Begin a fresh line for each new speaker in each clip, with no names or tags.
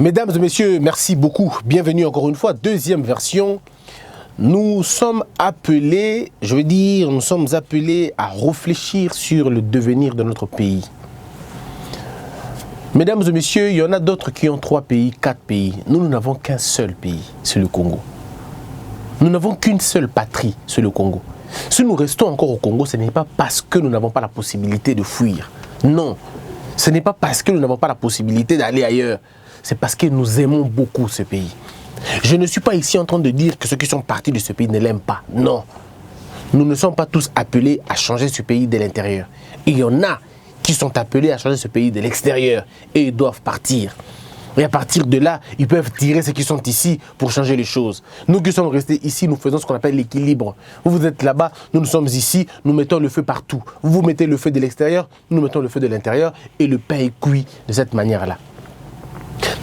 Mesdames et messieurs, merci beaucoup. Bienvenue encore une fois, deuxième version. Nous sommes appelés, nous sommes appelés à réfléchir sur le devenir de notre pays. Mesdames et messieurs, il y en a d'autres qui ont 3 pays, 4 pays. Nous n'avons qu'un seul pays, c'est le Congo. Nous n'avons qu'une seule patrie, c'est le Congo. Si nous restons encore au Congo, ce n'est pas parce que nous n'avons pas la possibilité de fuir. Non, ce n'est pas parce que nous n'avons pas la possibilité d'aller ailleurs. C'est parce que nous aimons beaucoup ce pays. Je ne suis pas ici en train de dire que ceux qui sont partis de ce pays ne l'aiment pas. Non. Nous ne sommes pas tous appelés à changer ce pays de l'intérieur. Il y en a qui sont appelés à changer ce pays de l'extérieur et ils doivent partir. Et à partir de là, ils peuvent tirer ceux qui sont ici pour changer les choses. Nous qui sommes restés ici, nous faisons ce qu'on appelle l'équilibre. Vous êtes là-bas, nous sommes ici, nous mettons le feu partout. Vous mettez le feu de l'extérieur, nous mettons le feu de l'intérieur et le pain est cuit de cette manière-là.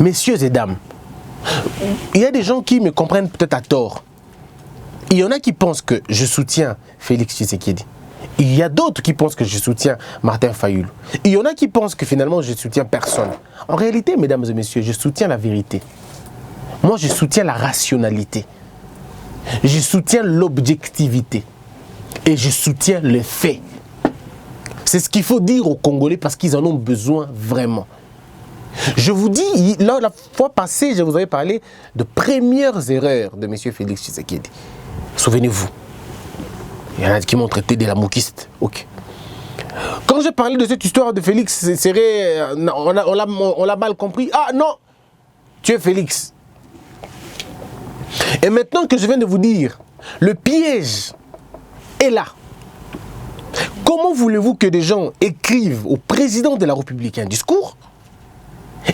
Messieurs et dames, il y a des gens qui me comprennent peut-être à tort. Il y en a qui pensent que je soutiens Félix Tshisekedi. Il y a d'autres qui pensent que je soutiens Martin Fayulu. Il y en a qui pensent que finalement je soutiens personne. En réalité, mesdames et messieurs, je soutiens la vérité. Moi, je soutiens la rationalité. Je soutiens l'objectivité. Et je soutiens les faits. C'est ce qu'il faut dire aux Congolais parce qu'ils en ont besoin vraiment. Je vous dis, là, la fois passée, je vous avais parlé de premières erreurs de M. Félix Tshisekedi. Souvenez-vous. Il y en a qui m'ont traité de la moukiste. Ok. Quand j'ai parlé de cette histoire de Félix, on l'a mal compris. Ah non, tu es Félix. Et maintenant que je viens de vous dire, le piège est là. Comment voulez-vous que des gens écrivent au président de la République un discours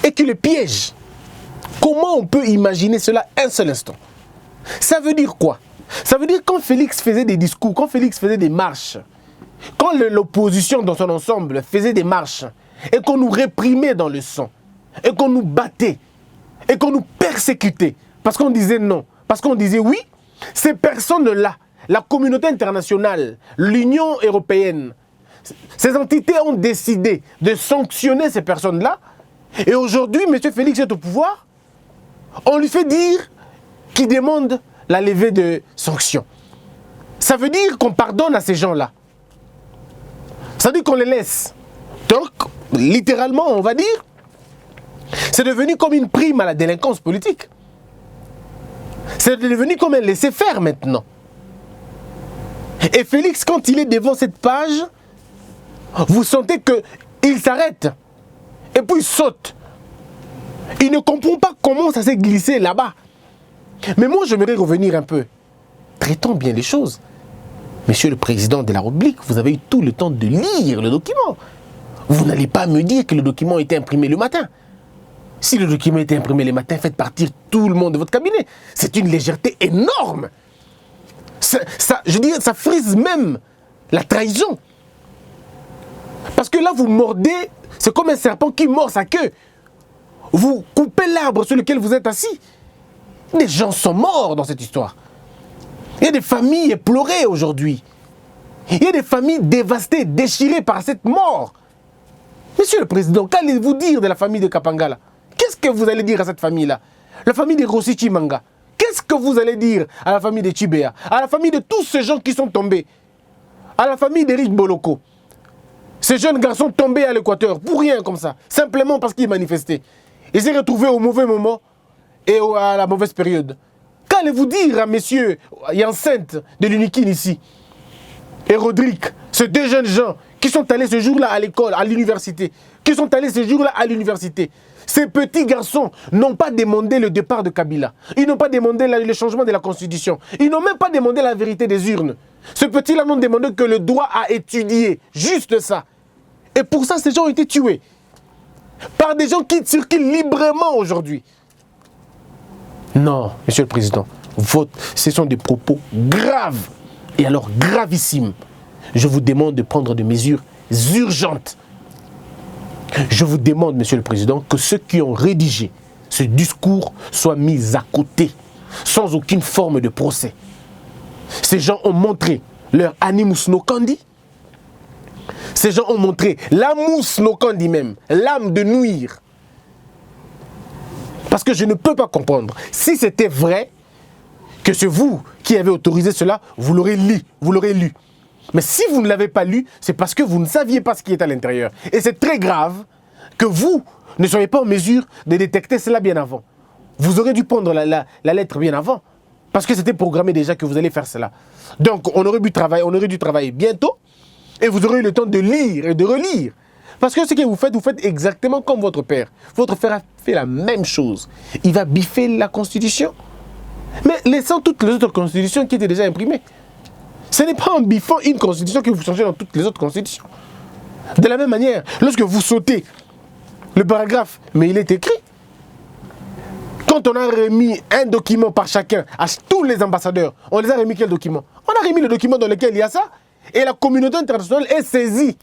et que le piège? Comment on peut imaginer cela un seul instant? Ça veut dire quoi? Ça veut dire quand Félix faisait des discours, quand Félix faisait des marches, quand l'opposition dans son ensemble faisait des marches et qu'on nous réprimait dans le sang, et qu'on nous battait, et qu'on nous persécutait, parce qu'on disait non, parce qu'on disait oui, ces personnes-là, la communauté internationale, l'Union européenne, ces entités ont décidé de sanctionner ces personnes-là, et aujourd'hui, M. Félix est au pouvoir, on lui fait dire qu'il demande la levée de sanctions. Ça veut dire qu'on pardonne à ces gens-là. Ça veut dire qu'on les laisse. Donc, littéralement, on va dire, c'est devenu comme une prime à la délinquance politique. C'est devenu comme un laisser-faire maintenant. Et Félix, quand il est devant cette page, vous sentez qu'il s'arrête. Et puis il saute. Il ne comprend pas comment ça s'est glissé là-bas. Mais moi, j'aimerais revenir un peu. Traitons bien les choses. Monsieur le Président de la République, vous avez eu tout le temps de lire le document. Vous n'allez pas me dire que le document a été imprimé le matin. Si le document a été imprimé le matin, faites partir tout le monde de votre cabinet. C'est une légèreté énorme. Je veux dire, ça frise même la trahison. Parce que là, vous mordez, c'est comme un serpent qui mord sa queue. Vous coupez l'arbre sur lequel vous êtes assis. Des gens sont morts dans cette histoire. Il y a des familles éplorées aujourd'hui. Il y a des familles dévastées, déchirées par cette mort. Monsieur le Président, qu'allez-vous dire de la famille de Kapangala? Qu'est-ce que vous allez dire à cette famille-là? La famille de Rossi Chimanga. Qu'est-ce que vous allez dire à la famille de Chibea? À la famille de tous ces gens qui sont tombés? À la famille d'Éric Boloko? Ces jeunes garçons tombés à l'Équateur, pour rien comme ça, simplement parce qu'ils manifestaient. Ils s'est retrouvés au mauvais moment et à la mauvaise période. Qu'allez-vous dire à messieurs Yancente de l'Unikin ici et Rodrigue, ces deux jeunes gens qui sont allés ce jour-là à l'école, à l'université, qui sont allés ce jour-là à l'université? Ces petits garçons n'ont pas demandé le départ de Kabila. Ils n'ont pas demandé le changement de la Constitution. Ils n'ont même pas demandé la vérité des urnes. Ces petits-là n'ont demandé que le droit à étudier. Juste ça. Et pour ça, ces gens ont été tués. Par des gens qui circulent librement aujourd'hui. Non, Monsieur le Président, ce sont des propos graves. Et alors gravissimes. Je vous demande de prendre des mesures urgentes. Je vous demande, Monsieur le Président, que ceux qui ont rédigé ce discours soient mis à côté, sans aucune forme de procès. Ces gens ont montré leur animus nocandi. Ces gens ont montré l'amus nocandi même, l'âme de nuire. Parce que je ne peux pas comprendre. Si c'était vrai que c'est vous qui avez autorisé cela, vous l'aurez lu, vous l'aurez lu. Mais si vous ne l'avez pas lu, c'est parce que vous ne saviez pas ce qui est à l'intérieur. Et c'est très grave que vous ne soyez pas en mesure de détecter cela bien avant. Vous aurez dû prendre la lettre bien avant. Parce que c'était programmé déjà que vous allez faire cela. Donc on aurait dû travailler bientôt. Et vous aurez eu le temps de lire et de relire. Parce que ce que vous faites exactement comme votre père. Votre père a fait la même chose. Il va biffer la Constitution. Mais laissant toutes les autres constitutions qui étaient déjà imprimées. Ce n'est pas en biffant une constitution que vous changez dans toutes les autres constitutions. De la même manière, lorsque vous sautez le paragraphe, mais il est écrit. Quand on a remis un document par chacun à tous les ambassadeurs, on les a remis quel document? On a remis le document dans lequel il y a ça. Et la communauté internationale est saisie.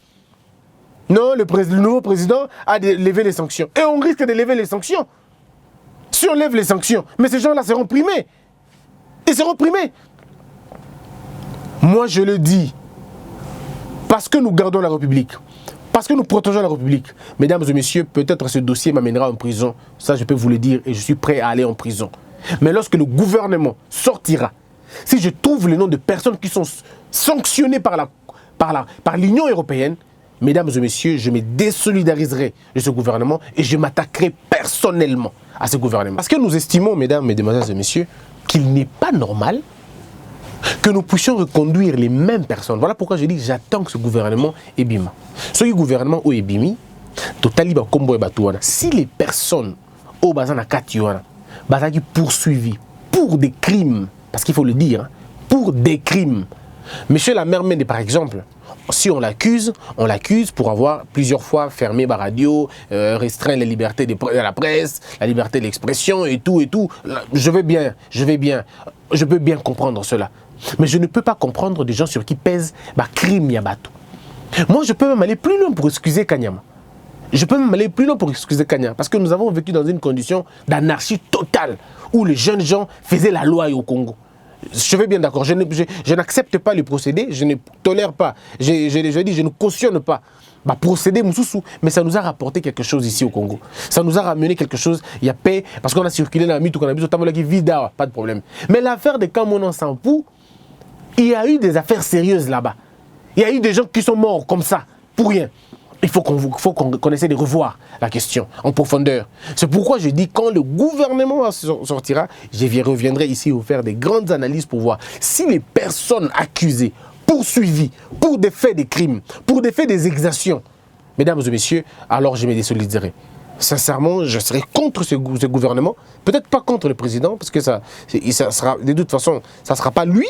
Non, le nouveau président a levé les sanctions. Et on risque de lever les sanctions. Si on lève les sanctions, mais ces gens-là seront primés. Ils seront primés. Moi, je le dis, parce que nous gardons la République, parce que nous protégeons la République. Mesdames et messieurs, peut-être ce dossier m'amènera en prison. Ça, je peux vous le dire et je suis prêt à aller en prison. Mais lorsque le gouvernement sortira, si je trouve le nom de personnes qui sont sanctionnées par l'Union européenne, mesdames et messieurs, je me désolidariserai de ce gouvernement et je m'attaquerai personnellement à ce gouvernement. Parce que nous estimons, mesdames, mesdemoiselles et messieurs, qu'il n'est pas normal que nous puissions reconduire les mêmes personnes. Voilà pourquoi je dis j'attends que ce gouvernement ébima. Ce gouvernement ou ébimi, totaliba kombo e batouana. Si les personnes au bazana katiwana, bazaki poursuivis pour des crimes, parce qu'il faut le dire, pour des crimes. Monsieur la Mermède, par exemple, si on l'accuse pour avoir plusieurs fois fermé la radio, restreint la liberté de la presse, la liberté d'expression et tout. Je peux bien comprendre cela. Mais je ne peux pas comprendre des gens sur qui pèse crime yabato. Moi, je peux même aller plus loin pour excuser Kanyama. Parce que nous avons vécu dans une condition d'anarchie totale où les jeunes gens faisaient la loi au Congo. Je vais bien d'accord, je n'accepte pas le procédé, je ne tolère pas, je ne cautionne pas procédé Moussoussou, mais ça nous a rapporté quelque chose ici au Congo. Ça nous a ramené quelque chose, il y a paix, parce qu'on a circulé dans la mythe, on a vu qui vida, pas de problème. Mais l'affaire de Cameroun Sampou, il y a eu des affaires sérieuses là-bas. Il y a eu des gens qui sont morts comme ça, pour rien. Il faut qu'on essaie de revoir la question en profondeur. C'est pourquoi je dis quand le gouvernement sortira, je reviendrai ici vous faire des grandes analyses pour voir si les personnes accusées, poursuivies pour des faits de crimes, pour des faits d'exactions, mesdames et messieurs, alors je me désolidariserai. Sincèrement, je serai contre ce gouvernement, peut-être pas contre le président, parce que ça sera, de toute façon, ça ne sera pas lui.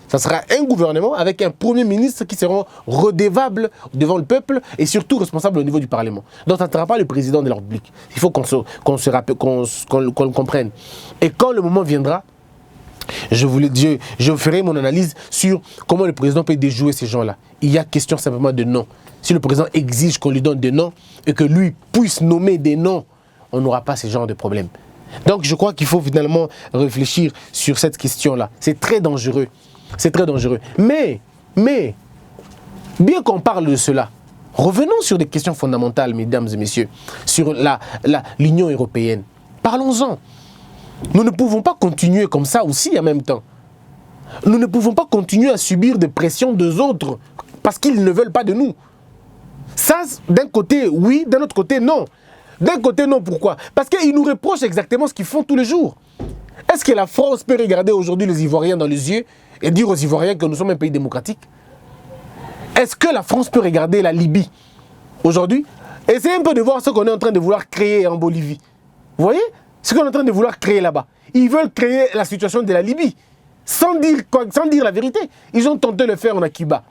Ça sera un gouvernement avec un premier ministre qui seront redevables devant le peuple et surtout responsables au niveau du Parlement. Donc ça ne sera pas le président de la République. Il faut qu'on le comprenne. Et quand le moment viendra, je ferai mon analyse sur comment le président peut déjouer ces gens-là. Il y a question simplement de noms. Si le président exige qu'on lui donne des noms et que lui puisse nommer des noms, on n'aura pas ce genre de problème. Donc je crois qu'il faut finalement réfléchir sur cette question-là. C'est très dangereux. C'est très dangereux. Mais, bien qu'on parle de cela, revenons sur des questions fondamentales, mesdames et messieurs, sur l'Union européenne. Parlons-en. Nous ne pouvons pas continuer comme ça aussi en même temps. Nous ne pouvons pas continuer à subir des pressions des autres parce qu'ils ne veulent pas de nous. Ça, d'un côté, oui, d'un autre côté, non. D'un côté, non, pourquoi? Parce qu'ils nous reprochent exactement ce qu'ils font tous les jours. Est-ce que la France peut regarder aujourd'hui les Ivoiriens dans les yeux et dire aux Ivoiriens que nous sommes un pays démocratique? Est-ce que la France peut regarder la Libye aujourd'hui? Essayez un peu de voir ce qu'on est en train de vouloir créer en Bolivie. Vous voyez? Ce qu'on est en train de vouloir créer là-bas. Ils veulent créer la situation de la Libye. Sans dire la vérité. Ils ont tenté de le faire en Akiba.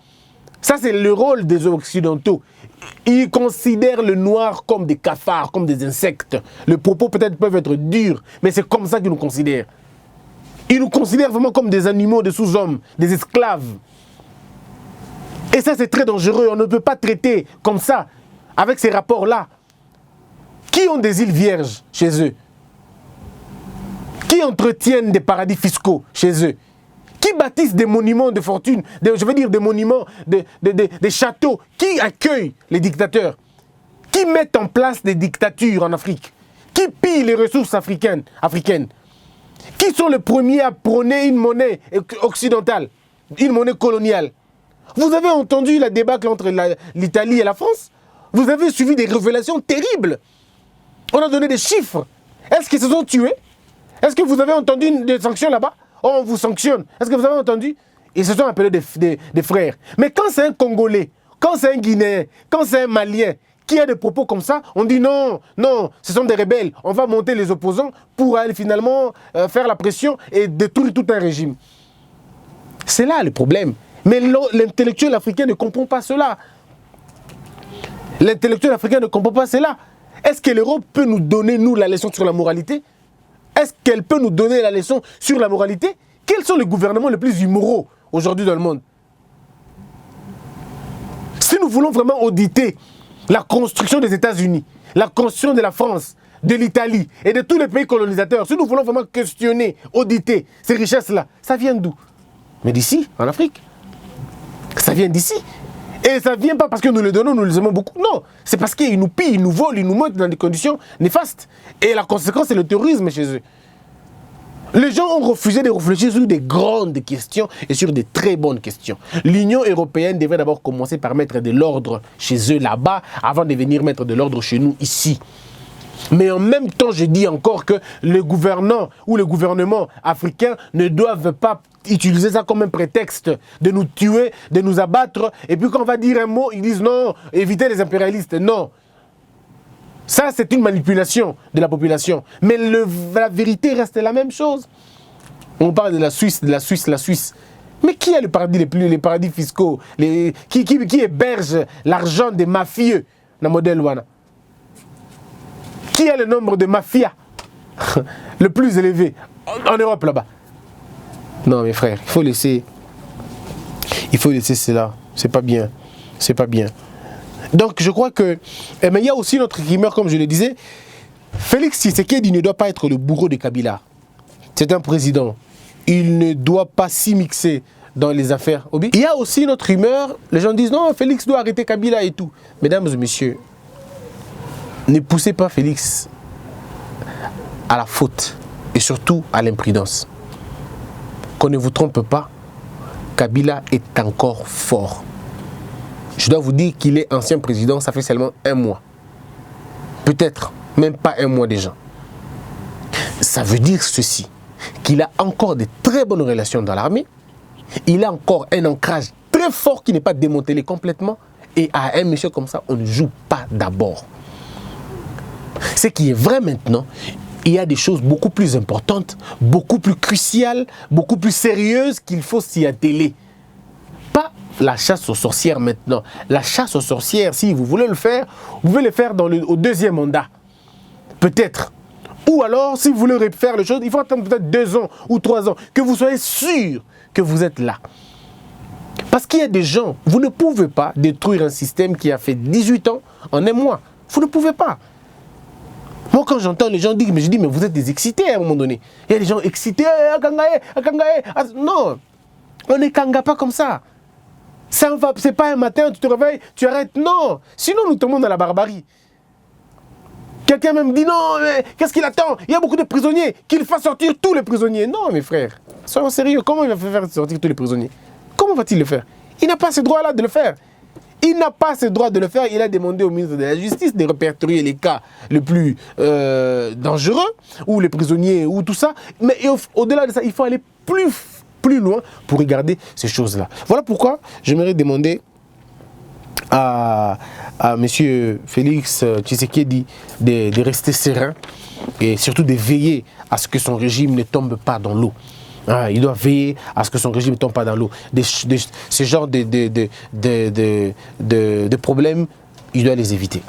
Ça, c'est le rôle des Occidentaux. Ils considèrent le noir comme des cafards, comme des insectes. Les propos peut-être peuvent être durs, mais c'est comme ça qu'ils nous considèrent. Ils nous considèrent vraiment comme des animaux, des sous-hommes, des esclaves. Et ça, c'est très dangereux. On ne peut pas traiter comme ça, avec ces rapports-là. Qui ont des îles vierges chez eux? Qui entretiennent des paradis fiscaux chez eux? Qui bâtissent des monuments de fortune, des monuments, des châteaux? Qui accueillent les dictateurs? Qui mettent en place des dictatures en Afrique? Qui pille les ressources africaines? Qui sont les premiers à prôner une monnaie occidentale, une monnaie coloniale? Vous avez entendu la débâcle entre l'Italie et la France? Vous avez suivi des révélations terribles. On a donné des chiffres. Est-ce qu'ils se sont tués? Est-ce que vous avez entendu des sanctions là-bas? Oh, on vous sanctionne. Est-ce que vous avez entendu? Ils se sont appelés des frères. Mais quand c'est un Congolais, quand c'est un Guinéen, quand c'est un Malien qui a des propos comme ça, on dit non, non, ce sont des rebelles. On va monter les opposants pour aller finalement faire la pression et détruire tout un régime. C'est là le problème. Mais l'intellectuel africain ne comprend pas cela. L'intellectuel africain ne comprend pas cela. Est-ce que l'Europe peut nous donner, nous, la leçon sur la moralité? Est-ce qu'elle peut nous donner la leçon sur la moralité? Quels sont les gouvernements les plus immoraux aujourd'hui dans le monde? Si nous voulons vraiment auditer la construction des États-Unis, la construction de la France, de l'Italie et de tous les pays colonisateurs, si nous voulons vraiment questionner, auditer ces richesses-là, ça vient d'où? Mais d'ici, en Afrique. Ça vient d'ici. Et ça ne vient pas parce que nous les donnons, nous les aimons beaucoup. Non, c'est parce qu'ils nous pillent, ils nous volent, ils nous mettent dans des conditions néfastes. Et la conséquence, c'est le terrorisme chez eux. Les gens ont refusé de réfléchir sur des grandes questions et sur des très bonnes questions. L'Union européenne devrait d'abord commencer par mettre de l'ordre chez eux là-bas avant de venir mettre de l'ordre chez nous ici. Mais en même temps, je dis encore que les gouvernants ou les gouvernements africains ne doivent pas utiliser ça comme un prétexte de nous tuer, de nous abattre. Et puis quand on va dire un mot, ils disent non, évitez les impérialistes. Non. Ça, c'est une manipulation de la population. Mais la vérité reste la même chose. On parle de la Suisse, la Suisse. Mais qui a les paradis fiscaux, qui héberge l'argent des mafieux dans le modèle Wana? Qui a le nombre de mafias le plus élevé en Europe là-bas? Non, mes frères, il faut laisser cela. C'est pas bien. C'est pas bien. Donc, je crois que... mais il y a aussi notre rumeur, comme je le disais. Félix Tshisekedi ne doit pas être le bourreau de Kabila. C'est un président. Il ne doit pas s'immiscer dans les affaires. Il y a aussi notre rumeur. Les gens disent non, Félix doit arrêter Kabila et tout. Mesdames et messieurs, ne poussez pas Félix à la faute et surtout à l'imprudence. Qu'on ne vous trompe pas, Kabila est encore fort. Je dois vous dire qu'il est ancien président, ça fait seulement 1 mois. Peut-être même pas 1 mois déjà. Ça veut dire ceci, qu'il a encore de très bonnes relations dans l'armée, il a encore un ancrage très fort qui n'est pas démantelé complètement, et à un monsieur comme ça, on ne joue pas d'abord. Ce qui est vrai maintenant, il y a des choses beaucoup plus importantes, beaucoup plus cruciales, beaucoup plus sérieuses qu'il faut s'y atteler. Pas la chasse aux sorcières maintenant. La chasse aux sorcières, si vous voulez le faire, vous pouvez le faire au 2e mandat. Peut-être. Ou alors, si vous voulez faire les choses, il faut attendre peut-être 2 ans ou 3 ans, que vous soyez sûr que vous êtes là. Parce qu'il y a des gens, vous ne pouvez pas détruire un système qui a fait 18 ans en 1 mois. Vous ne pouvez pas. Moi, quand j'entends les gens dire, mais je dis, mais vous êtes des excités à un moment donné. Il y a des gens excités, Akangaye. Non, on ne kanga pas comme ça. C'est pas un matin, tu te réveilles, tu arrêtes. Non, sinon nous tombons dans la barbarie. Quelqu'un même dit, non, mais qu'est-ce qu'il attend? Il y a beaucoup de prisonniers, qu'il fasse sortir tous les prisonniers. Non, mes frères, soyons sérieux, comment il va faire sortir tous les prisonniers? Comment va-t-il le faire? Il n'a pas ce droit-là de le faire. Il n'a pas ce droit de le faire. Il a demandé au ministre de la Justice de répertorier les cas les plus dangereux, ou les prisonniers, ou tout ça. Mais au-delà de ça, il faut aller plus loin pour regarder ces choses-là. Voilà pourquoi j'aimerais demander à M. Félix Tshisekedi de rester serein et surtout de veiller à ce que son régime ne tombe pas dans l'eau. Il doit veiller à ce que son régime ne tombe pas dans l'eau. Ce genre de problèmes, il doit les éviter.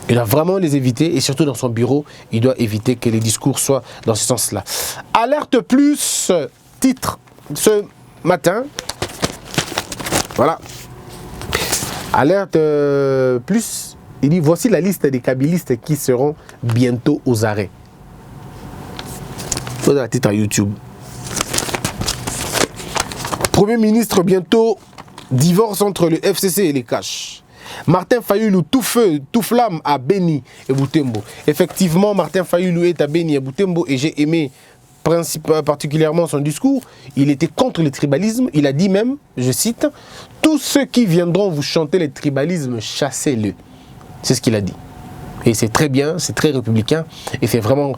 Il doit vraiment les éviter et surtout dans son bureau, il doit éviter que les discours soient dans ce sens-là. Alerte plus, titre ce matin. Voilà. Alerte plus, il dit voici la liste des kabylistes qui seront bientôt aux arrêts. Voilà la titre à YouTube. Premier ministre bientôt, divorce entre le FCC et les Cash. Martin Fayulu, tout feu, tout flamme à Beni et Butembo. Effectivement, Martin Fayulu est à Beni et Butembo et j'ai aimé particulièrement son discours. Il était contre le tribalisme. Il a dit même, je cite, « Tous ceux qui viendront vous chanter le tribalisme, chassez-le. » C'est ce qu'il a dit. Et c'est très bien, c'est très républicain et c'est vraiment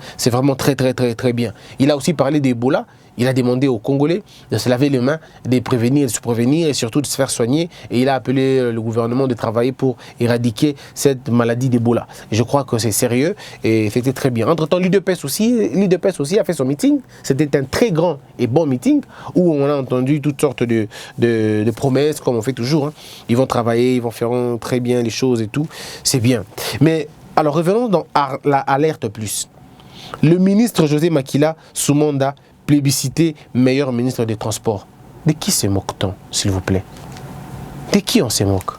très bien. Il a aussi parlé d'Ebola. Il a demandé aux Congolais de se laver les mains, de prévenir, de se prévenir et surtout de se faire soigner. Et il a appelé le gouvernement de travailler pour éradiquer cette maladie d'Ebola. Je crois que c'est sérieux et c'était très bien. Entre-temps, l'UDPS aussi a fait son meeting. C'était un très grand et bon meeting où on a entendu toutes sortes de promesses, comme on fait toujours. Hein. Ils vont travailler, ils vont faire très bien les choses et tout. C'est bien. Mais alors revenons dans la Alerte Plus. Le ministre José Makila, sous mandat, plébiscité meilleur ministre des Transports. De qui se moque-t-on, s'il vous plaît? De qui on se moque?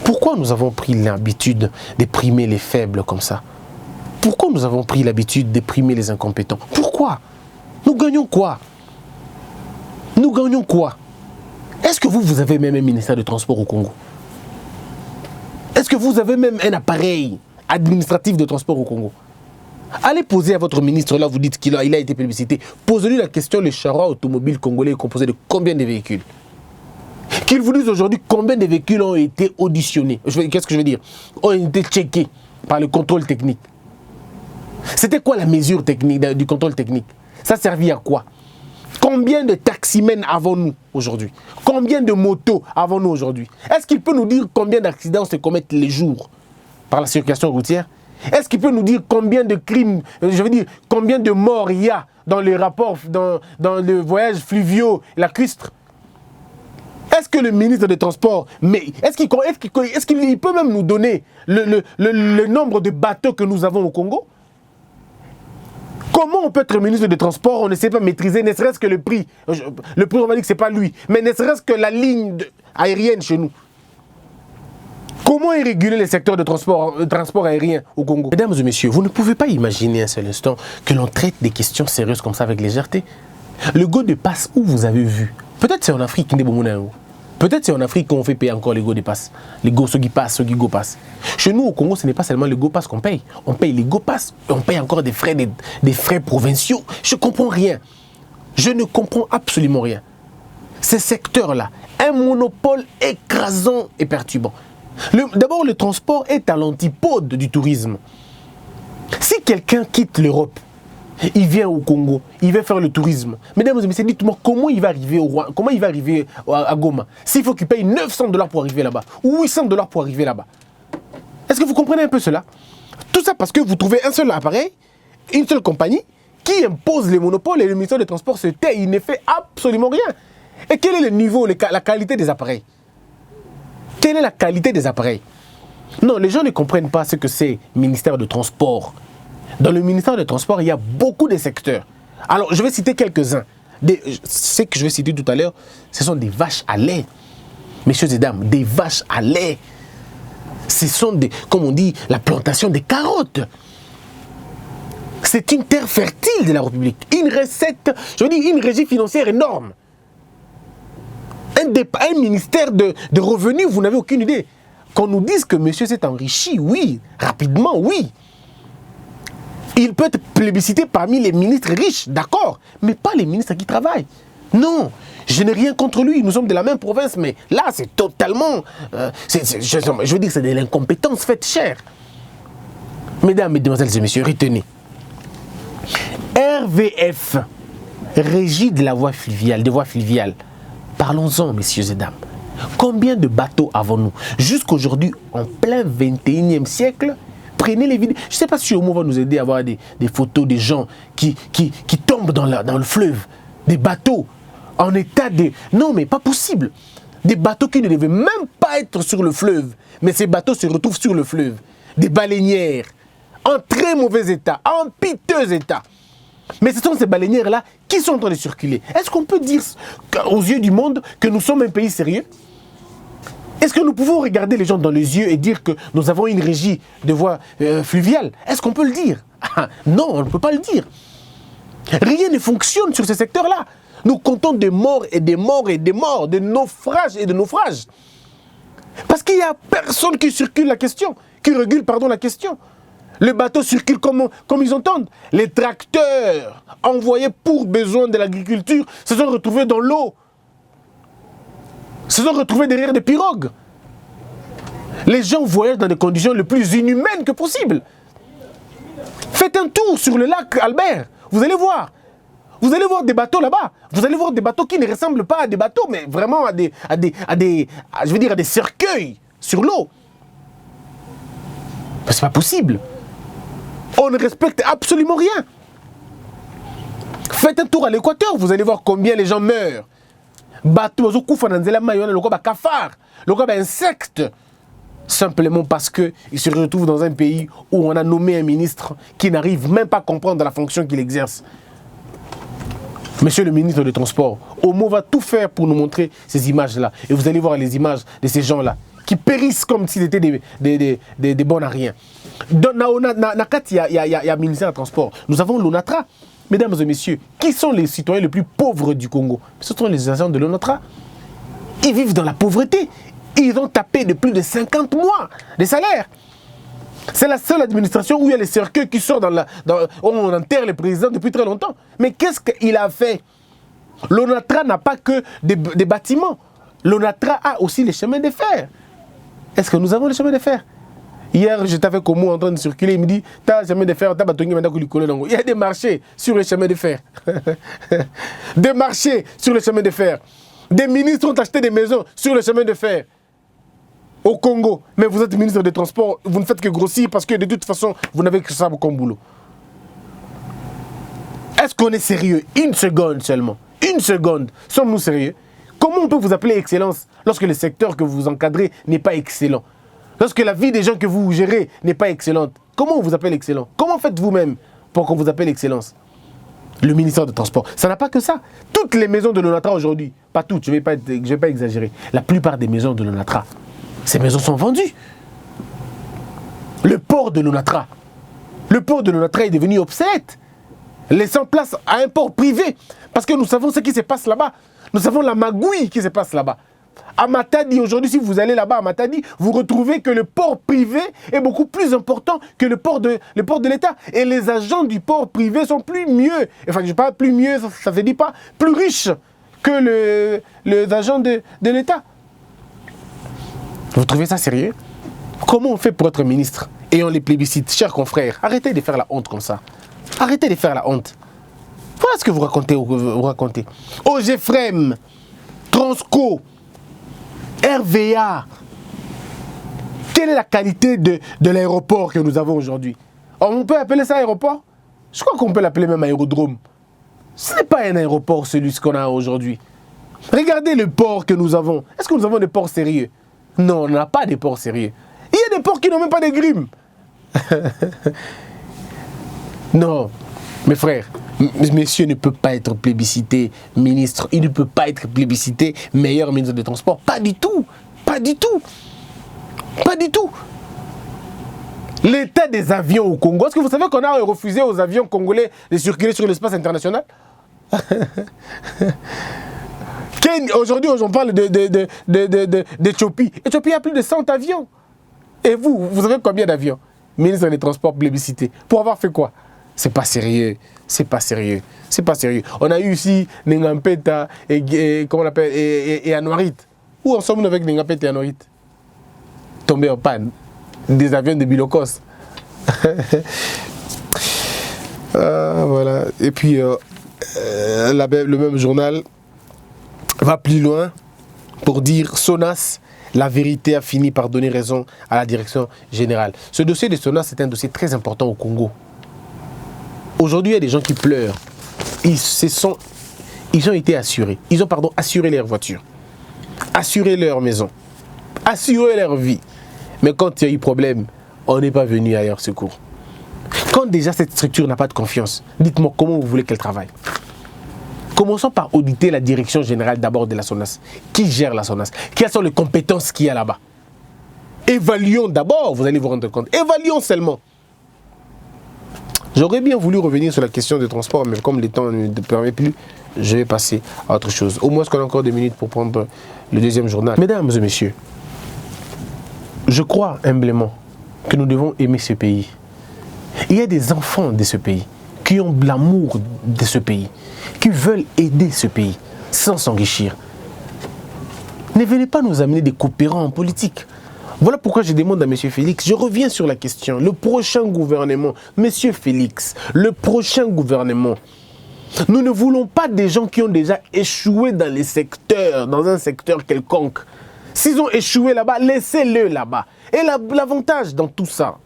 Pourquoi nous avons pris l'habitude de primer les faibles comme ça? Pourquoi nous avons pris l'habitude de primer les incompétents? Pourquoi? Nous gagnons quoi? Nous gagnons quoi? Est-ce que vous avez même un ministère de Transport au Congo? Est-ce que vous avez même un appareil administratif de transport au Congo? Allez poser à votre ministre, là vous dites qu'il a été plébiscité. Posez-lui la question, le charroi automobile congolais est composé de combien de véhicules? Qu'il vous dise aujourd'hui combien de véhicules ont été auditionnés. Qu'est-ce que je veux dire? Ont été checkés par le contrôle technique. C'était quoi la mesure technique du contrôle technique? Ça servit à quoi? Combien de taximens avons-nous aujourd'hui? Combien de motos avons-nous aujourd'hui? Est-ce qu'il peut nous dire combien d'accidents se commettent les jours par la circulation routière? Est-ce qu'il peut nous dire combien de crimes, je veux dire, combien de morts il y a dans les rapports, dans le voyage fluviaux, lacustre? Est-ce que le ministre des Transports, mais est-ce qu'il peut même nous donner le nombre de bateaux que nous avons au Congo? Comment on peut être ministre des Transports, on ne sait pas maîtriser, ne serait-ce que le prix. Le prix, on va dire que ce n'est pas lui, mais ne serait-ce que la ligne aérienne chez nous. Comment est régulé le secteur de transport aérien au Congo? Mesdames et messieurs, vous ne pouvez pas imaginer un seul instant que l'on traite des questions sérieuses comme ça avec légèreté. Le go de passe, où vous avez vu? Peut-être c'est en Afrique, peut-être c'est en Afrique qu'on fait payer encore les go de passe. Les go, ceux qui passent, ceux qui go passent. Chez nous au Congo, ce n'est pas seulement les go pass qu'on paye. On paye les go pass, on paye encore des frais provinciaux. Je ne comprends rien. Je ne comprends absolument rien. Ces secteurs-là, un monopole écrasant et perturbant. D'abord, le transport est à l'antipode du tourisme. Si quelqu'un quitte l'Europe, il vient au Congo, il va faire le tourisme. Mesdames et messieurs, dites-moi comment il va arriver comment il va arriver à Goma? S'il faut qu'il paye 900 $ pour arriver là-bas, ou 800 $ pour arriver là-bas. Est-ce que vous comprenez un peu cela? Tout ça parce que vous trouvez un seul appareil, une seule compagnie, qui impose les monopoles et le ministère des Transports se tait, il ne fait absolument rien. Et quel est le niveau, la qualité des appareils? Quelle est la qualité des appareils? Non, les gens ne comprennent pas ce que c'est ministère de Transport. Dans le ministère des Transports, il y a beaucoup de secteurs. Alors, je vais citer quelques-uns. Ce que je vais citer tout à l'heure, ce sont des vaches à lait. Messieurs et dames, des vaches à lait. Ce sont comme on dit, la plantation des carottes. C'est une terre fertile de la République. Une recette, je veux dire, une régie financière énorme. Un ministère de revenus, vous n'avez aucune idée. Qu'on nous dise que monsieur s'est enrichi, oui, rapidement, oui. Il peut être plébiscité parmi les ministres riches, d'accord, mais pas les ministres qui travaillent. Non, je n'ai rien contre lui, nous sommes de la même province, mais là, c'est totalement... je veux dire, c'est de l'incompétence faite chère. Mesdames, mesdemoiselles et messieurs, retenez. RVF, Régie de la voie fluviale, des voies fluviales. Parlons-en, messieurs et dames. Combien de bateaux avons-nous? Jusqu'aujourd'hui, en plein 21e siècle, prenez les vidéos. Je ne sais pas si Omo va nous aider à avoir des photos des gens qui tombent dans le fleuve. Des bateaux en état de... Non, mais pas possible. Des bateaux qui ne devaient même pas être sur le fleuve. Mais ces bateaux se retrouvent sur le fleuve. Des baleinières en très mauvais état, en piteux état. Mais ce sont ces baleinières-là qui sont en train de circuler. Est-ce qu'on peut dire aux yeux du monde que nous sommes un pays sérieux? Est-ce que nous pouvons regarder les gens dans les yeux et dire que nous avons une régie de voie fluviale? Est-ce qu'on peut le dire? Non, on ne peut pas le dire. Rien ne fonctionne sur ce secteur-là. Nous comptons des morts et des morts et des morts, de naufrages et de naufrages. Parce qu'il n'y a personne qui circule la question, qui régule, pardon, la question. Le bateau circule comme ils entendent. Les tracteurs envoyés pour besoin de l'agriculture se sont retrouvés dans l'eau. Se sont retrouvés derrière des pirogues. Les gens voyagent dans des conditions les plus inhumaines que possible. Faites un tour sur le lac Albert. Vous allez voir. Vous allez voir des bateaux là-bas. Vous allez voir des bateaux qui ne ressemblent pas à des bateaux, mais vraiment à des cercueils sur l'eau. C'est pas possible. On ne respecte absolument rien. Faites un tour à l'équateur, vous allez voir combien les gens meurent. Bateaux, insectes. Simplement parce qu'ils se retrouvent dans un pays où on a nommé un ministre qui n'arrive même pas à comprendre la fonction qu'il exerce. Monsieur le ministre des Transports, Omo va tout faire pour nous montrer ces images-là. Et vous allez voir les images de ces gens-là qui périssent comme s'ils étaient des bons à rien. Dans il y a le ministère des Transports. Nous avons l'ONATRA. Mesdames et messieurs, qui sont les citoyens les plus pauvres du Congo? Ce sont les agents de l'ONATRA. Ils vivent dans la pauvreté. Ils ont tapé de plus de 50 mois de salaire. C'est la seule administration où il y a les cercueils qui sortent où on enterre les présidents depuis très longtemps. Mais qu'est-ce qu'il a fait? L'ONATRA n'a pas que des bâtiments. L'ONATRA a aussi les chemins de fer. Est-ce que nous avons les chemins de fer? Hier, j'étais avec Omo en train de circuler. Il me dit, t'as le chemin de fer, il y a des marchés sur les chemins de fer. Des marchés sur les chemins de fer. Des ministres ont acheté des maisons sur le chemin de fer. Au Congo, mais vous êtes ministre des Transports, vous ne faites que grossir parce que de toute façon, vous n'avez que ça comme boulot. Est-ce qu'on est sérieux? Une seconde seulement. Une seconde. Sommes-nous sérieux? Comment on peut vous appeler excellence lorsque le secteur que vous encadrez n'est pas excellent? Lorsque la vie des gens que vous gérez n'est pas excellente? Comment on vous appelle excellent? Comment faites vous-même pour qu'on vous appelle excellence? Le ministère des Transports, ça n'a pas que ça. Toutes les maisons de l'ONATRA aujourd'hui, pas toutes, je ne vais pas exagérer, la plupart des maisons de l'ONATRA, ces maisons sont vendues. Le port de l'ONATRA est devenu obsolète, laissant place à un port privé. Parce que nous savons ce qui se passe là-bas. Nous savons la magouille qui se passe là-bas. À Matadi, aujourd'hui, si vous allez là-bas à Matadi, vous retrouvez que le port privé est beaucoup plus important que le port de l'État. Et les agents du port privé sont plus mieux. Enfin, je parle plus mieux, ça ne se dit pas, plus riches que les agents de l'État. Vous trouvez ça sérieux? Comment on fait pour être ministre et on les plébiscite? Chers confrères, arrêtez de faire la honte comme ça. Arrêtez de faire la honte. Voilà ce que vous racontez. OGFREM, Transco, RVA. Quelle est la qualité de l'aéroport que nous avons aujourd'hui? On peut appeler ça aéroport? Je crois qu'on peut l'appeler même aérodrome. Ce n'est pas un aéroport celui qu'on a aujourd'hui. Regardez le port que nous avons. Est-ce que nous avons des ports sérieux? Non, on n'a pas de ports sérieux. Il y a des ports qui n'ont même pas de grimes. Non, mes frères, monsieur ne peut pas être plébiscité ministre. Il ne peut pas être plébiscité meilleur ministre des Transports. Pas du tout. Pas du tout. Pas du tout. L'état des avions au Congo. Est-ce que vous savez qu'on a refusé aux avions congolais de circuler sur l'espace international? Aujourd'hui, on parle d'Éthiopie. Éthiopie a plus de 100 avions. Et vous avez combien d'avions? Ministre des Transports plébiscité. Pour avoir fait quoi? C'est pas sérieux. C'est pas sérieux. C'est pas sérieux. On a eu ici Nengampeta comment on appelle, et Anouarit. Où en sommes-nous avec Nengampeta et Anouarit? Tombés en panne. Des avions de Bilokos. Voilà. Et puis, le même journal va plus loin pour dire SONAS, la vérité a fini par donner raison à la direction générale. Ce dossier de SONAS est un dossier très important au Congo. Aujourd'hui, il y a des gens qui pleurent. Ils ont été assurés. Ils ont assuré leur voiture, assuré leur maison, assuré leur vie. Mais quand il y a eu problème, on n'est pas venu à leur secours. Quand déjà cette structure n'a pas de confiance, dites-moi comment vous voulez qu'elle travaille. Commençons par auditer la direction générale d'abord de la SONAS. Qui gère la SONAS? Quelles sont les compétences qu'il y a là-bas? Évaluons d'abord, vous allez vous rendre compte. Évaluons seulement. J'aurais bien voulu revenir sur la question du transport, mais comme le temps ne permet plus, je vais passer à autre chose. Au moins, est-ce qu'on a encore 2 minutes pour prendre le deuxième journal? Mesdames et messieurs, Je crois humblement que nous devons aimer ce pays. Il y a des enfants de ce pays qui ont l'amour de ce pays, qui veulent aider ce pays sans s'enrichir. Ne venez pas nous amener des coopérants en politique. Voilà pourquoi je demande à M. Félix, je reviens sur la question, le prochain gouvernement, M. Félix, le prochain gouvernement, nous ne voulons pas des gens qui ont déjà échoué dans les secteurs, dans un secteur quelconque. S'ils ont échoué là-bas, laissez-le là-bas. Et l'avantage dans tout ça,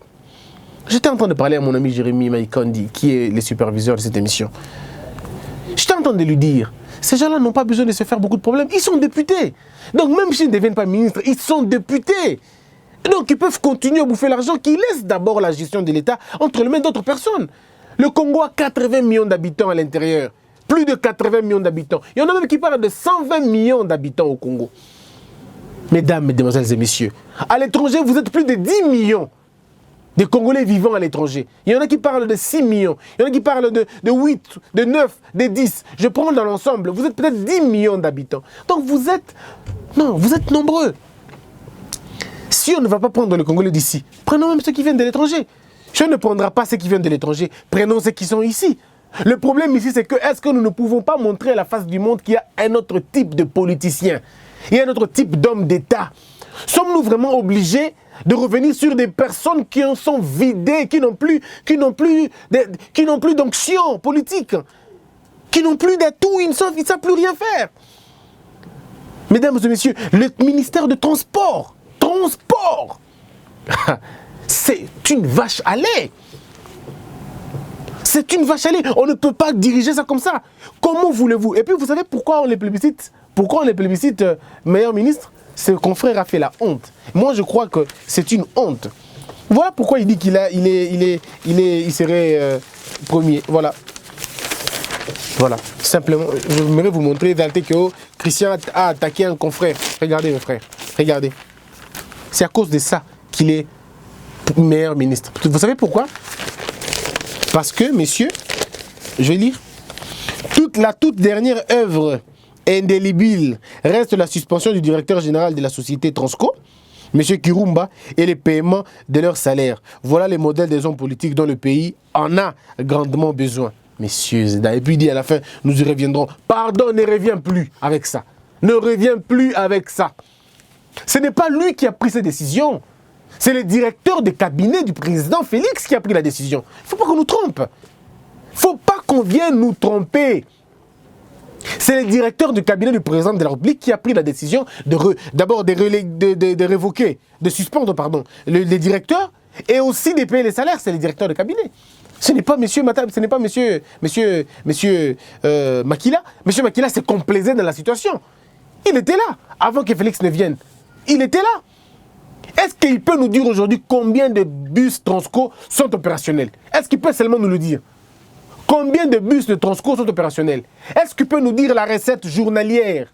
j'étais en train de parler à mon ami Jérémy Maïkondi, qui est le superviseur de cette émission. J'étais en train de lui dire, ces gens-là n'ont pas besoin de se faire beaucoup de problèmes. Ils sont députés. Donc même s'ils ne deviennent pas ministres, ils sont députés. Donc ils peuvent continuer à bouffer l'argent, qu'ils laissent d'abord la gestion de l'État entre les mains d'autres personnes. Le Congo a 80 millions d'habitants à l'intérieur. Plus de 80 millions d'habitants. Il y en a même qui parlent de 120 millions d'habitants au Congo. Mesdames, mesdemoiselles et messieurs, à l'étranger, vous êtes plus de 10 millions de Congolais vivant à l'étranger. Il y en a qui parlent de 6 millions. Il y en a qui parlent de 8, de 9, de 10. Je prends dans l'ensemble. Vous êtes peut-être 10 millions d'habitants. Donc vous êtes... Non, vous êtes nombreux. Si on ne va pas prendre les Congolais d'ici, prenons même ceux qui viennent de l'étranger. Si on ne prendra pas ceux qui viennent de l'étranger, prenons ceux qui sont ici. Le problème ici, c'est que est-ce que nous ne pouvons pas montrer à la face du monde qu'il y a un autre type de politicien, il y a un autre type d'homme d'État? Sommes-nous vraiment obligés de revenir sur des personnes qui en sont vidées, qui n'ont plus d'onction politique, qui n'ont plus d'atout, ils ne savent plus rien faire? Mesdames et messieurs, le ministère de Transport, c'est une vache à lait. C'est une vache à lait. On ne peut pas diriger ça comme ça. Comment voulez-vous? Et puis vous savez pourquoi on les plébiscite? Pourquoi on les plébiscite meilleur ministre? Ce confrère a fait la honte. Moi je crois que c'est une honte. Voilà pourquoi il dit qu'il serait premier. Voilà. Voilà. Simplement, je voudrais vous montrer que Christian a attaqué un confrère. Regardez mes frères. Regardez. C'est à cause de ça qu'il est meilleur ministre. Vous savez pourquoi? Parce que, messieurs, je vais lire, la toute dernière œuvre indélébile reste la suspension du directeur général de la société Transco, M. Kirumba, et les paiements de leur salaire. Voilà les modèles des hommes politiques dont le pays en a grandement besoin. Messieurs, et puis il dit à la fin, nous y reviendrons. Pardon, ne reviens plus avec ça. Ne reviens plus avec ça. Ce n'est pas lui qui a pris ces décisions. C'est le directeur de cabinet du président Félix qui a pris la décision. Il ne faut pas qu'on nous trompe. Il ne faut pas qu'on vienne nous tromper. C'est le directeur du cabinet du président de la République qui a pris la décision d'abord de révoquer, de suspendre, pardon, les directeurs et aussi de payer les salaires. C'est le directeur de cabinet. Ce n'est pas monsieur Makila. Monsieur Makila s'est complaisé dans la situation. Il était là avant que Félix ne vienne. Il était là. Est-ce qu'il peut nous dire aujourd'hui combien de bus Transco sont opérationnels? Est-ce qu'il peut seulement nous le dire? Combien de bus de Transco sont opérationnels? Est-ce qu'il peut nous dire la recette journalière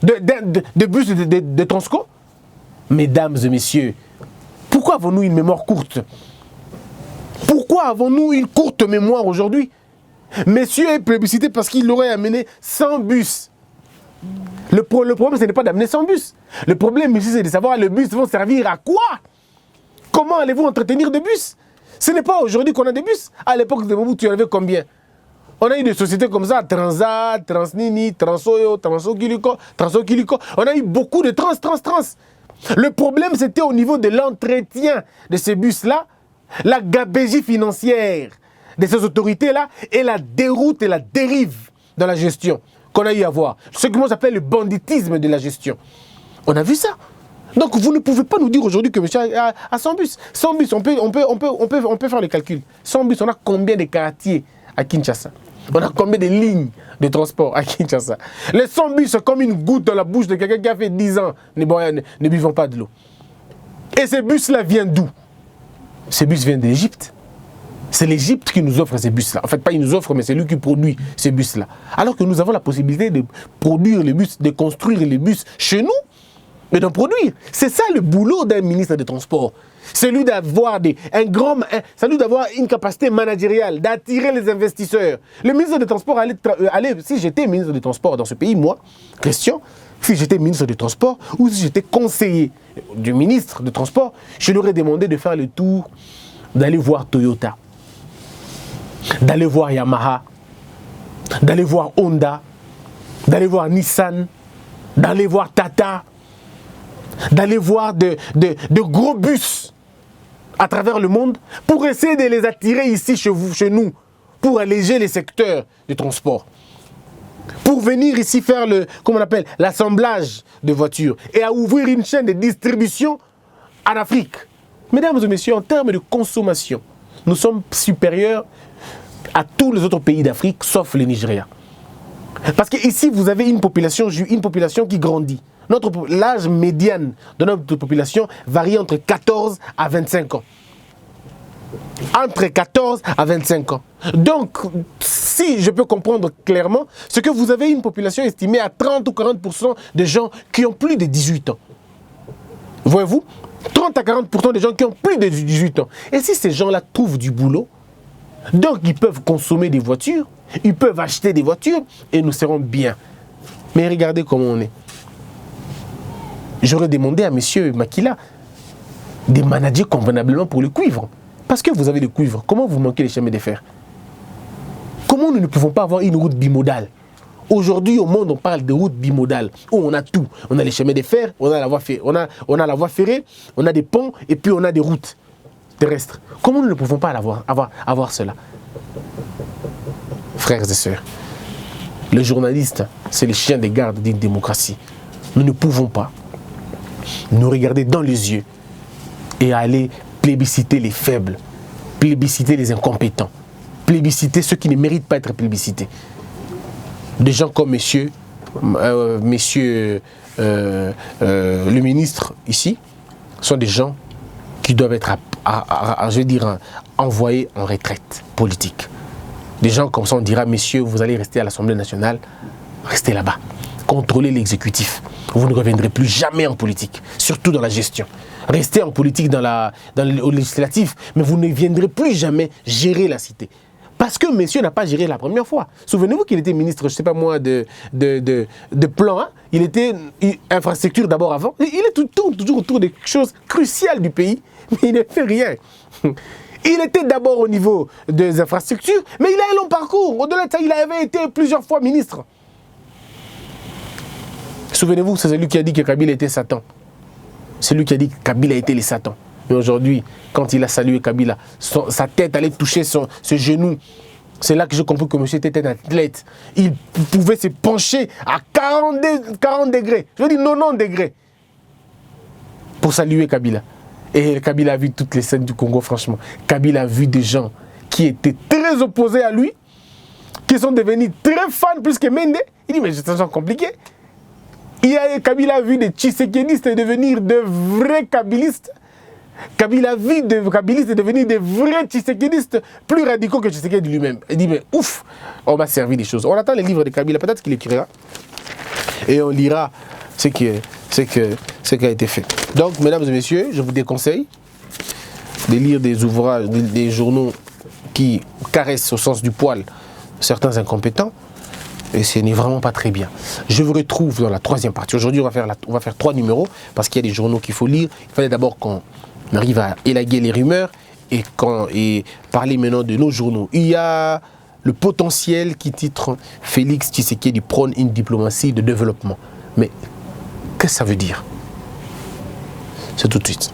de bus de Transco? Mesdames et messieurs, pourquoi avons-nous une mémoire courte? Pourquoi avons-nous une courte mémoire aujourd'hui? Monsieur est plébiscité parce qu'il aurait amené 100 bus. Le problème, ce n'est pas d'amener 100 bus. Le problème ici, c'est de savoir les bus vont servir à quoi? Comment allez-vous entretenir des bus? Ce n'est pas aujourd'hui qu'on a des bus. À l'époque de Mobutu, tu en avais combien? On a eu des sociétés comme ça, Transat, Transnini, Transoyo, Transokiliko. On a eu beaucoup de trans. Le problème, c'était au niveau de l'entretien de ces bus-là, la gabégie financière de ces autorités-là et la déroute et la dérive dans la gestion qu'on a eu à voir. Ce que moi j'appelle le banditisme de la gestion. On a vu ça. Donc vous ne pouvez pas nous dire aujourd'hui que monsieur a 100 bus. 100 bus, on peut faire le calcul. 100 bus, on a combien de quartiers à Kinshasa? On a combien de lignes de transport à Kinshasa? Les 100 bus, c'est comme une goutte dans la bouche de quelqu'un qui a fait 10 ans ne buvant pas de l'eau. Et ces bus-là viennent d'où? Ces bus viennent d'Égypte. C'est l'Égypte qui nous offre ces bus-là. En fait, pas il nous offre, mais c'est lui qui produit ces bus-là. Alors que nous avons la possibilité de produire les bus, de construire les bus chez nous. mais d'en produire. C'est ça le boulot d'un ministre des Transports. Celui d'avoir une capacité managériale, d'attirer les investisseurs. Le ministre des Transports si j'étais ministre des Transports dans ce pays, moi, Christian, si j'étais ministre des Transports ou si j'étais conseiller du ministre des Transports, je lui aurais demandé de faire le tour, d'aller voir Toyota, d'aller voir Yamaha, d'aller voir Honda, d'aller voir Nissan, d'aller voir Tata, d'aller voir de gros bus à travers le monde pour essayer de les attirer ici chez nous, pour alléger les secteurs du transport. Pour venir ici faire l'assemblage de voitures et à ouvrir une chaîne de distribution en Afrique. Mesdames et messieurs, en termes de consommation, nous sommes supérieurs à tous les autres pays d'Afrique, sauf le Nigeria. Parce qu'ici, vous avez une population qui grandit. L'âge médian de notre population varie entre 14 à 25 ans. Entre 14 à 25 ans. Donc, si je peux comprendre clairement, c'est que vous avez une population estimée à 30 ou 40% de gens qui ont plus de 18 ans. Voyez-vous, 30 à 40% de gens qui ont plus de 18 ans. Et si ces gens-là trouvent du boulot, donc ils peuvent consommer des voitures, ils peuvent acheter des voitures et nous serons bien. Mais regardez comment on est. J'aurais demandé à M. Makila de manager convenablement pour le cuivre. Parce que vous avez le cuivre, comment vous manquez les chemins de fer? Comment nous ne pouvons pas avoir une route bimodale? Aujourd'hui, au monde, on parle de route bimodale, où on a tout. On a les chemins de fer, on a la voie ferrée, on a des ponts, et puis on a des routes terrestres. Comment nous ne pouvons pas avoir cela? Frères et sœurs, les journalistes, c'est les chiens de garde d'une démocratie. Nous ne pouvons pas nous regarder dans les yeux et aller plébisciter les faibles, plébisciter les incompétents, plébisciter ceux qui ne méritent pas d'être plébiscités. Des gens comme monsieur le ministre ici sont des gens qui doivent être, envoyés en retraite politique. Des gens comme ça, on dira, messieurs, vous allez rester à l'Assemblée nationale, restez là-bas, contrôlez l'exécutif. Vous ne reviendrez plus jamais en politique, surtout dans la gestion. Restez en politique dans le législatif, mais vous ne viendrez plus jamais gérer la cité. Parce que monsieur n'a pas géré la première fois. Souvenez-vous qu'il était ministre, je ne sais pas moi, de plan. Hein? Il était infrastructure d'abord avant. Il est toujours autour des choses cruciales du pays, mais il ne fait rien. Il était d'abord au niveau des infrastructures, mais il a un long parcours. Au-delà de ça, il avait été plusieurs fois ministre. Souvenez-vous, c'est celui qui a dit que Kabila était Satan. C'est lui qui a dit que Kabila était les Satan. Mais aujourd'hui, quand il a salué Kabila, sa tête allait toucher ce genou. C'est là que j'ai compris que monsieur était un athlète. Il pouvait se pencher à 40 degrés, je veux dire 90 degrés, pour saluer Kabila. Et Kabila a vu toutes les scènes du Congo, franchement. Kabila a vu des gens qui étaient très opposés à lui, qui sont devenus très fans plus que Mende. Il dit, mais c'est un genre compliqué. Kabila a vu des Tshisekidistes devenir de vrais Kabilistes. Kabila a vu des Kabilistes devenir des vrais Tshisekidistes plus radicaux que Tshisekedi lui-même. Il dit, mais ouf, on m'a servi des choses. On attend les livres de Kabila, peut-être qu'il écrira. Et on lira ce qui a été fait. Donc, mesdames et messieurs, je vous déconseille de lire des ouvrages, des journaux qui caressent au sens du poil certains incompétents. Et ce n'est vraiment pas très bien. Je vous retrouve dans la troisième partie. Aujourd'hui, on va faire 3 numéros parce qu'il y a des journaux qu'il faut lire. Il fallait d'abord qu'on arrive à élaguer les rumeurs et parler maintenant de nos journaux. Il y a le potentiel qui titre Félix Tshisekedi prône une diplomatie de développement. Mais qu'est-ce que ça veut dire? C'est tout de suite.